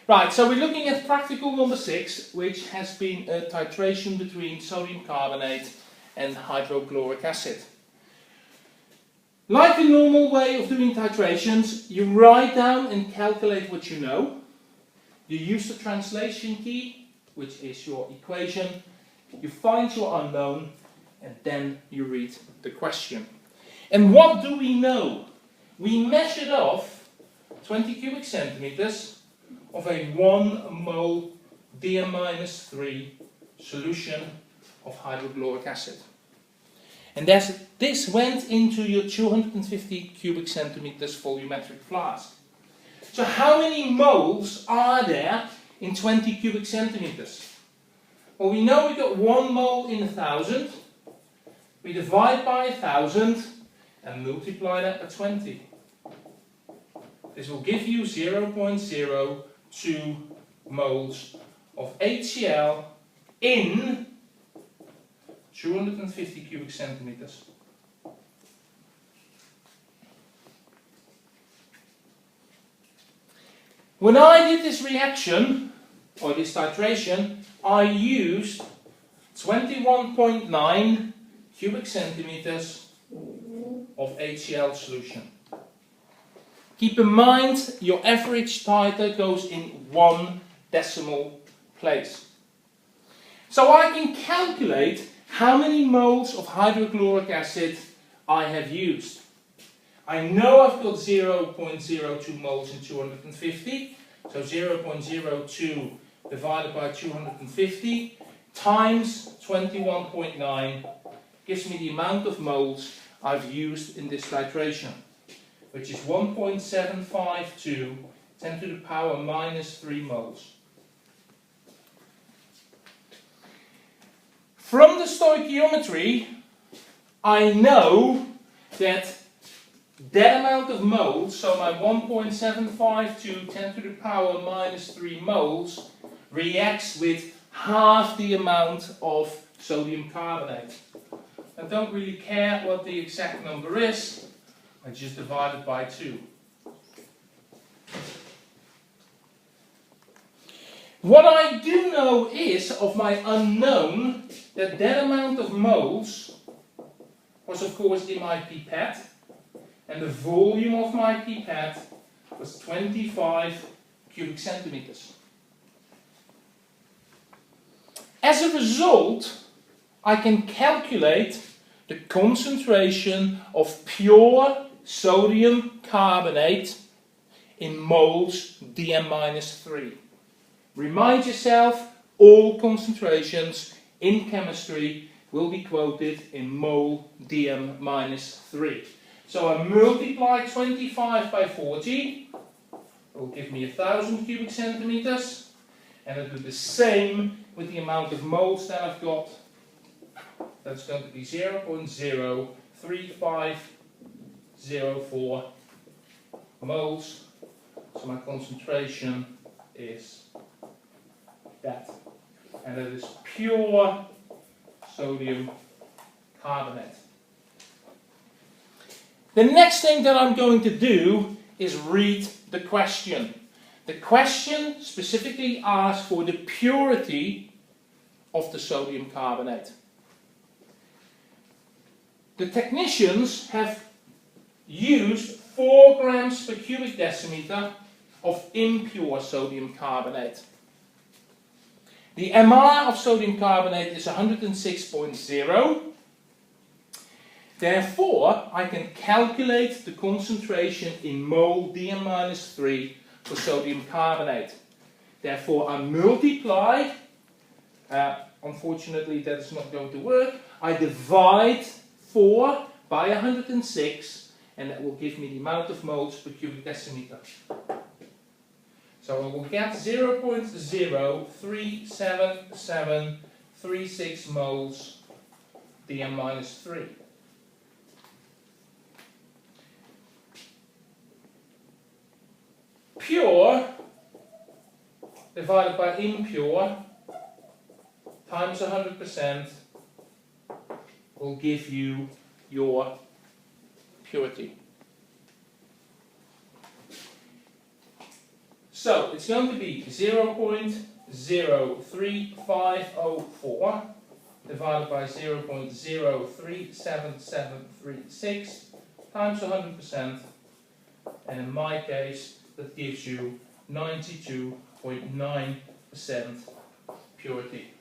Right, so we're looking at practical number 6, which has been a titration between sodium carbonate and hydrochloric acid. Like the normal way of doing titrations, you write down and calculate what you know. You use the translation key, which is your equation. You find your unknown, and then you read the question. And what do we know? We measured off 20 cubic centimeters of a 1 mole DM-3 solution of hydrochloric acid. And this went into your 250 cubic centimeters volumetric flask. So how many moles are there in 20 cubic centimeters? Well, we know we got 1 mole in 1,000. We divide by 1,000 and multiply that by 20. This will give you 0.02 moles of HCl in 250 cubic centimeters. When I did this reaction, or this titration, I used 21.9 cubic centimeters of HCl solution. Keep in mind, your average titer goes in 1 decimal place. So I can calculate how many moles of hydrochloric acid I have used. I know I've got 0.02 moles in 250, so 0.02 divided by 250 times 21.9 gives me the amount of moles I've used in this titration, which is 1.752 10 to the power minus 3 moles. From the stoichiometry, I know that amount of moles, so my 1.752 10 to the power minus 3 moles, reacts with half the amount of sodium carbonate. I don't really care what the exact number is, I just divide it by 2. What I do know is, of my unknown, that amount of moles was of course in my pipette, and the volume of my pipette was 25 cubic centimeters. As a result, I can calculate the concentration of pure sodium carbonate in moles DM-3. Remind yourself, all concentrations in chemistry will be quoted in mole DM-3. So I multiply 25 by 40, it will give me 1,000 cubic centimeters, and I do the same with the amount of moles that I've got. That's going to be 0.03504 moles, so my concentration is that, and that is pure sodium carbonate. The next thing that I'm going to do is read the question. The question specifically asks for the purity of the sodium carbonate. The technicians have used 4 grams per cubic decimeter of impure sodium carbonate. The MR of sodium carbonate is 106.0. Therefore, I can calculate the concentration in mole DM-3 for sodium carbonate. Therefore, I multiply, unfortunately that is not going to work, I divide 4 by 106, and that will give me the amount of moles per cubic decimeter. So I will get 0.037736 moles DM-3. Pure divided by impure times 100% will give you your purity. So it's going to be 0.03504 divided by 0.037736 times 100%, and in my case that gives you 92.9% purity.